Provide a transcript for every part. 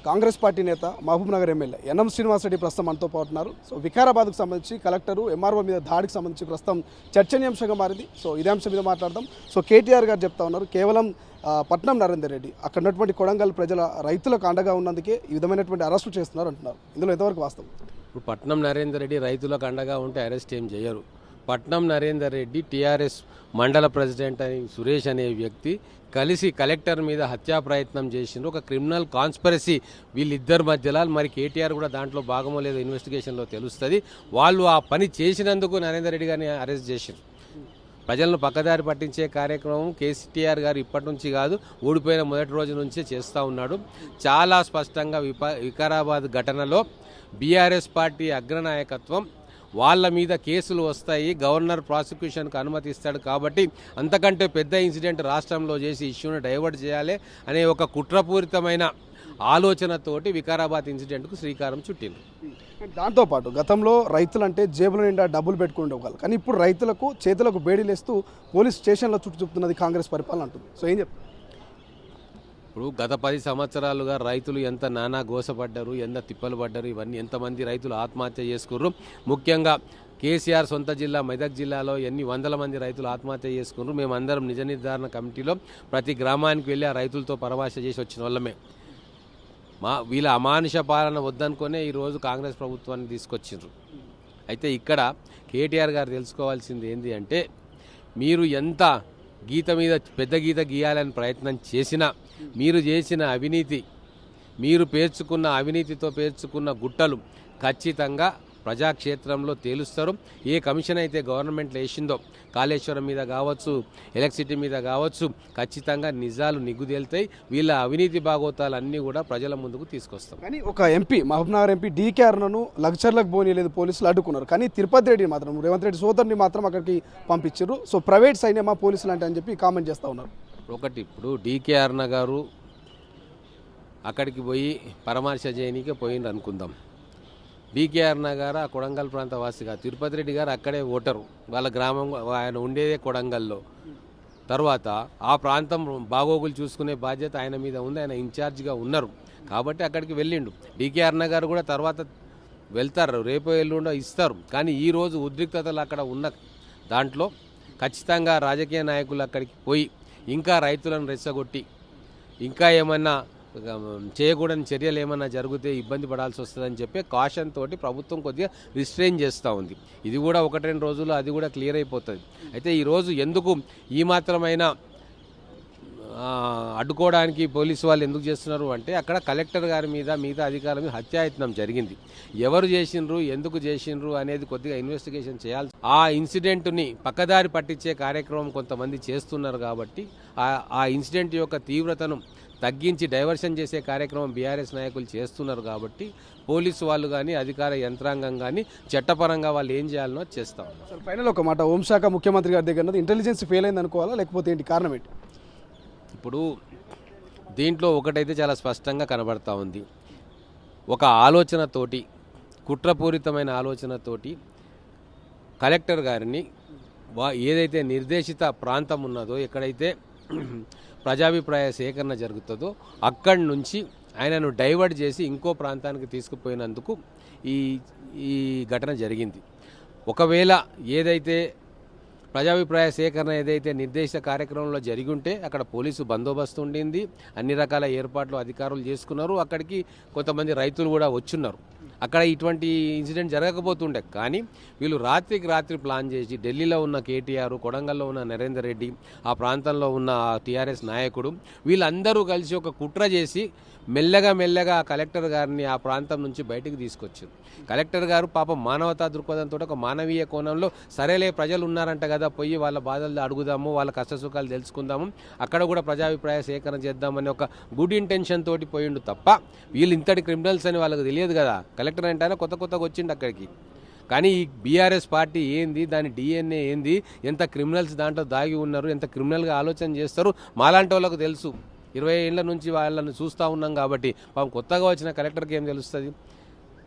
Congress party నేత Mahabubnagar MLA NM Srinivasa Reddy ప్రస్తుతం మనతో పాటున్నారు. సో వికారాబాద్కు సంబంధించి కలెక్టరు ఎంఆర్ఓ మీద దాడికి సంబంధించి ప్రస్తుతం చర్చనీయాంశంగా మారింది. సో ఇదే అంశం మీద మాట్లాడదాం. సో కేటీఆర్ గారు చెప్తా ఉన్నారు, కేవలం పట్నం నరేందర్ రెడ్డి అక్కడ ఉన్నటువంటి కొడంగల్ ప్రజల రైతులకు అండగా ఉన్నందుకే ఈ విధమైనటువంటి అరెస్టులు చేస్తున్నారు అంటున్నారు. ఇందులో ఎంతవరకు వాస్తవం? ఇప్పుడు పట్నం నరేందర్ రెడ్డి రైతులకు అండగా ఉంటే అరెస్ట్ ఏం చేయరు. పట్నం నరేందర్ రెడ్డి టీఆర్ఎస్ మండల ప్రెసిడెంట్ అని సురేష్ అనే వ్యక్తి కలిసి కలెక్టర్ మీద హత్యా ప్రయత్నం చేసిండ్రు. ఒక క్రిమినల్ కాన్స్పిరసీ వీళ్ళిద్దరి మధ్యలో. మరి కేటీఆర్ కూడా దాంట్లో భాగమో లేదో ఇన్వెస్టిగేషన్లో తెలుస్తుంది. వాళ్ళు ఆ పని చేసినందుకు నరేందర్ రెడ్డి గారిని అరెస్ట్ చేసిండ్రు. ప్రజలను పక్కదారి పట్టించే కార్యక్రమం కేసీఆర్ గారు ఇప్పటి నుంచి కాదు, ఓడిపోయిన మొదటి రోజు నుంచే చేస్తూ ఉన్నాడు. చాలా స్పష్టంగా వికారాబాద్ ఘటనలో బీఆర్ఎస్ పార్టీ అగ్రనాయకత్వం వాళ్ళ మీద కేసులు వస్తాయి, గవర్నర్ ప్రాసిక్యూషన్కు అనుమతిస్తాడు, కాబట్టి అంతకంటే పెద్ద ఇన్సిడెంట్ రాష్ట్రంలో చేసి ఇష్యూను డైవర్ట్ చేయాలి అనే ఒక కుట్రపూరితమైన ఆలోచనతోటి వికారాబాద్ ఇన్సిడెంట్కు శ్రీకారం చుట్టింది. దాంతోపాటు గతంలో రైతులంటే జేబుల నిండా డబ్బులు పెట్టుకునే వాళ్ళు, కానీ ఇప్పుడు రైతులకు చేతులకు బేడీలేస్తూ పోలీస్ స్టేషన్లో చుట్టూ చూపుతున్నది కాంగ్రెస్ పరిపాలన అంటుంది. సో ఏం చెప్తారు? ఇప్పుడు గత 10 సంవత్సరాలుగా రైతులు ఎంత నానా గోసపడ్డారు, ఎంత తిప్పలు పడ్డారు, ఇవన్నీ ఎంతమంది రైతులు ఆత్మహత్య చేసుకున్నారు. ముఖ్యంగా కేసీఆర్ సొంత జిల్లా మెదక్ జిల్లాలో ఎన్ని వందల మంది రైతులు ఆత్మహత్య చేసుకున్నారు. మేమందరం నిజ నిర్ధారణ కమిటీలో ప్రతి గ్రామానికి వెళ్ళి ఆ రైతులతో పరామర్శ చేసి వచ్చిన వాళ్ళమే. వీళ్ళ అమానుష పాలన వద్దనుకునే ఈరోజు కాంగ్రెస్ ప్రభుత్వాన్ని తీసుకొచ్చిండ్రు. అయితే ఇక్కడ కేటీఆర్ గారు తెలుసుకోవాల్సింది ఏంటి అంటే, మీరు ఎంత గీత మీద పెద్ద గీత గీయాలని ప్రయత్నం చేసినా మీరు చేసిన అవినీతి, మీరు పేర్చుకున్న అవినీతితో పేర్చుకున్న గుట్టలు ఖచ్చితంగా ప్రజాక్షేత్రంలో తేలుస్తారు. ఏ కమిషన్ అయితే గవర్నమెంట్లో వేసిందో కాళేశ్వరం మీద కావచ్చు, ఎలక్ట్రిసిటీ మీద కావచ్చు, ఖచ్చితంగా నిజాలు నిగ్గుదేలుతాయి. వీళ్ళ అవినీతి భాగోతాలు అన్నీ కూడా ప్రజల ముందుకు తీసుకొస్తాం. కానీ ఒక ఎంపీ, మహబూబ్నగర్ ఎంపీ డీకే అరుణను లగ్జర్లకు పోనీలేదు, పోలీసులు అడ్డుకున్నారు. కానీ తిరుపతి రెడ్డి మాత్రం, రేవంత్ రెడ్డి సోదరుని మాత్రం అక్కడికి పంపించారు. సో ప్రైవేట్ సైన్యమా పోలీసులు అంటే అని చెప్పి కామెంట్ చేస్తూ ఉన్నారు. ఇప్పుడు డీకే అరుణ గారు అక్కడికి పోయి పరామర్శ చేయనీకే పోయిండు అనుకుందాం. డీకే అరుణ గారు ఆ కొడంగల్ ప్రాంత వాసిగా, తిరుపతి రెడ్డి గారు అక్కడే ఓటరు, వాళ్ళ గ్రామం ఆయన ఉండేదే కొడంగల్లో. తర్వాత ఆ ప్రాంతం బాగోగులు చూసుకునే బాధ్యత ఆయన మీద ఉంది, ఆయన ఇన్ఛార్జిగా ఉన్నారు కాబట్టి అక్కడికి వెళ్ళిండు. డీకే అరుణ గారు కూడా తర్వాత వెళ్తారు, రేపు ఎల్లుండో ఇస్తారు. కానీ ఈరోజు ఉద్రిక్తతలు అక్కడ ఉన్న దాంట్లో ఖచ్చితంగా రాజకీయ నాయకులు అక్కడికి పోయి ఇంకా రైతులను రెచ్చగొట్టి ఇంకా ఏమన్నా చేయకూడని చర్యలు ఏమన్నా జరిగితే ఇబ్బంది పడాల్సి వస్తుందని చెప్పి కాషన్ తోటి ప్రభుత్వం కొద్దిగా రిస్ట్రెయిన్ చేస్తూ ఉంది. ఇది కూడా 1-2 రోజుల్లో అది కూడా క్లియర్ అయిపోతుంది. అయితే ఈరోజు ఎందుకు ఈ మాత్రమైనా అడ్డుకోవడానికి పోలీసు వాళ్ళు ఎందుకు చేస్తున్నారు అంటే, అక్కడ కలెక్టర్ గారి మీద మిగతా అధికారుల మీద హత్యాయత్నం జరిగింది. ఎవరు చేసిండ్రు, ఎందుకు చేసిండ్రు అనేది కొద్దిగా ఇన్వెస్టిగేషన్ చేయాలి. ఆ ఇన్సిడెంట్ని పక్కదారి పట్టించే కార్యక్రమం కొంతమంది చేస్తున్నారు కాబట్టి ఆ ఇన్సిడెంట్ యొక్క తీవ్రతను తగ్గించి డైవర్షన్ చేసే కార్యక్రమం బీఆర్ఎస్ నాయకులు చేస్తున్నారు కాబట్టి పోలీసు వాళ్ళు కానీ అధికార యంత్రాంగం కానీ చట్టపరంగా వాళ్ళు ఏం చేయాలనో చేస్తా ఉన్నారు. సార్ ఫైనల్ ఒక మాట, హోంశాఖ ముఖ్యమంత్రి గారి దగ్గర ఇంటెలిజెన్స్ ఫెయిల్ అయింది అనుకోవాలా, లేకపోతే ఏంటి కారణం ఏంటి? ఇప్పుడు దీంట్లో ఒకటైతే చాలా స్పష్టంగా కనబడతా ఉంది. ఒక ఆలోచనతోటి, కుట్రపూరితమైన ఆలోచనతోటి కలెక్టర్ గారిని ఏదైతే నిర్దేశిత ప్రాంతం ఉన్నదో, ఎక్కడైతే ప్రజాభిప్రాయ సేకరణ జరుగుతుందో అక్కడి నుంచి ఆయనను డైవర్ట్ చేసి ఇంకో ప్రాంతానికి తీసుకుపోయినందుకు ఈ ఘటన జరిగింది. ఒకవేళ ఏదైతే ప్రజాభిప్రాయ సేకరణ ఏదైతే నిర్దేశిత కార్యక్రమంలో జరిగి ఉంటే అక్కడ పోలీసు బందోబస్తు ఉండింది, అన్ని రకాల ఏర్పాట్లు అధికారులు చేసుకున్నారు. అక్కడికి కొంతమంది రైతులు కూడా వచ్చున్నారు. అక్కడ ఇటువంటి ఇన్సిడెంట్ జరగకపోతుండే. కానీ వీళ్ళు రాత్రికి రాత్రి ప్లాన్ చేసి ఢిల్లీలో ఉన్న కేటీఆర్, కొడంగల్లో ఉన్న నరేందర్ రెడ్డి, ఆ ప్రాంతంలో ఉన్న టీఆర్ఎస్ నాయకుడు, వీళ్ళందరూ కలిసి ఒక కుట్ర చేసి మెల్లగా కలెక్టర్ గారిని ఆ ప్రాంతం నుంచి బయటికి తీసుకొచ్చారు. కలెక్టర్ గారు పాపం మానవతా దృక్పథంతో ఒక మానవీయ కోణంలో సరేలే ప్రజలు ఉన్నారంట కదా, పోయి వాళ్ళ బాధలు అడుగుదాము, వాళ్ళ కష్టసుఖాలు తెలుసుకుందాము, అక్కడ కూడా ప్రజాభిప్రాయ సేకరణ చేద్దామని ఒక గుడ్ ఇంటెన్షన్ తోటి పోయిండు తప్ప వీళ్ళు ఇంతటి క్రిమినల్స్ అని వాళ్ళకి తెలియదు కదా. కలెక్టర్ అంటే కొత్తగా వచ్చిండు అక్కడికి. కానీ ఈ బీఆర్ఎస్ పార్టీ ఏంది, దాని డిఎన్ఏ ఏంది, ఎంత క్రిమినల్స్ దాంట్లో దాగి ఉన్నారు, ఎంత క్రిమినల్గా ఆలోచన చేస్తారు మాలాంటి వాళ్ళకు తెలుసు. 20 ఏళ్ల నుంచి వాళ్ళని చూస్తూ ఉన్నాం కాబట్టి పాపం కొత్తగా వచ్చిన కలెక్టర్కి ఏం తెలుస్తుంది.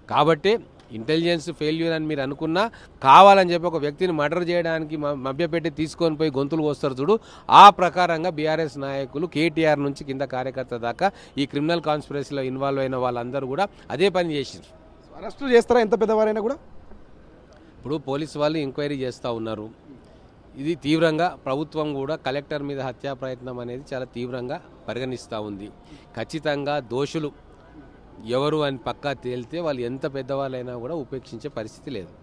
కాబట్టి ఇంటెలిజెన్స్ ఫెయిల్యూర్ అని మీరు అనుకున్నా కావాలని చెప్పి ఒక వ్యక్తిని మర్డర్ చేయడానికి మభ్యపెట్టి తీసుకొని పోయి గొంతులు కోస్తారు చూడు, ఆ ప్రకారంగా బీఆర్ఎస్ నాయకులు కేటీఆర్ నుంచి కింద కార్యకర్త దాకా ఈ క్రిమినల్ కాన్స్పిరసీలో ఇన్వాల్వ్ అయిన వాళ్ళందరూ కూడా అదే పని చేసిండ్రు. అరెస్టులు చేస్తారా ఎంత పెద్దవారైనా కూడా? ఇప్పుడు పోలీసు వాళ్ళు ఎంక్వైరీ చేస్తూ ఉన్నారు. ఇది తీవ్రంగా ప్రభుత్వం కూడా కలెక్టర్ మీద హత్యా ప్రయత్నం అనేది చాలా తీవ్రంగా పరిగణిస్తూ ఉంది. ఖచ్చితంగా దోషులు ఎవరు అని పక్కా తేలితే వాళ్ళు ఎంత పెద్దవాళ్ళైనా కూడా ఉపేక్షించే పరిస్థితి లేదు.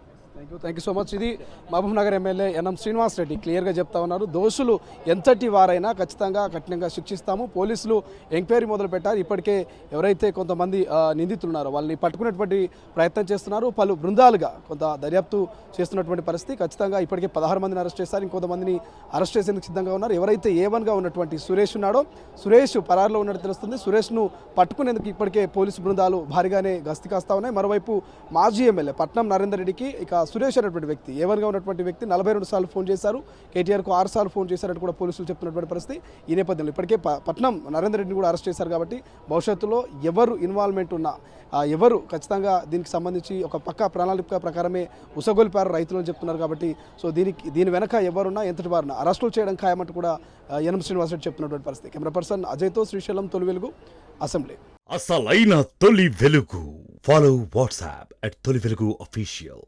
Thank you so much. ఇది మహబూబ్ నగర్ ఎమ్మెల్యే ఎన్ఎం శ్రీనివాస్ రెడ్డి క్లియర్గా చెప్తా ఉన్నారు. దోషులు ఎంతటి వారైనా ఖచ్చితంగా కఠినంగా శిక్షిస్తాము. పోలీసులు ఎంక్వైరీ మొదలు పెట్టారు. ఇప్పటికే ఎవరైతే కొంతమంది నిందితులు ఉన్నారో వాళ్ళని పట్టుకునేటువంటి ప్రయత్నం చేస్తున్నారు. పలు బృందాలుగా కొంత దర్యాప్తు చేస్తున్నటువంటి పరిస్థితి. ఖచ్చితంగా ఇప్పటికే 16 మందిని అరెస్ట్ చేశారు. ఇంకొంతమందిని అరెస్ట్ చేసేందుకు సిద్ధంగా ఉన్నారు. ఎవరైతే A1గా ఉన్నటువంటి సురేష్ ఉన్నాడో, సురేష్ పరారులో ఉన్నట్టు తెలుస్తుంది. సురేష్ను పట్టుకునేందుకు ఇప్పటికే పోలీసు బృందాలు భారీగానే గస్తీ కాస్తా ఉన్నాయి. మరోవైపు మాజీ ఎమ్మెల్యే పట్నం నరేందర్ రెడ్డికి ఇక సురేష్ అనేటువంటి వ్యక్తి A1గా ఉన్నటువంటి వ్యక్తి 42 సార్లు ఫోన్ చేశారు. కేటీఆర్కు 6 సార్లు ఫోన్ చేశారని కూడా పోలీసులు చెప్తున్నటువంటి పరిస్థితి. ఈ నేపథ్యంలో ఇప్పటికే పట్నం నరేందర్ రెడ్డిని కూడా అరెస్ట్ చేశారు. కాబట్టి భవిష్యత్తులో ఎవరు ఇన్వాల్వ్మెంట్ ఉన్నా, ఎవరు ఖచ్చితంగా దీనికి సంబంధించి ఒక పక్కా ప్రణాళిక ప్రకారమే ఉసగొల్పారు రైతులు అని చెప్తున్నారు. కాబట్టి సో దీని వెనక ఎవరున్నా ఎంతటి వారున్నా అరెస్టులు చేయడం ఖాయమంటూ కూడా ఎన్ఎం శ్రీనివాస్ రెడ్డి చెప్తున్నటువంటి పరిస్థితి. కెమెరా పర్సన్ అజయ్తో శ్రీశైలం, తొలి వెలుగు, అసెంబ్లీ. అసలైన తొలి వెలుగు. ఫాలో వాట్సాప్ @తొలి వెలుగు official.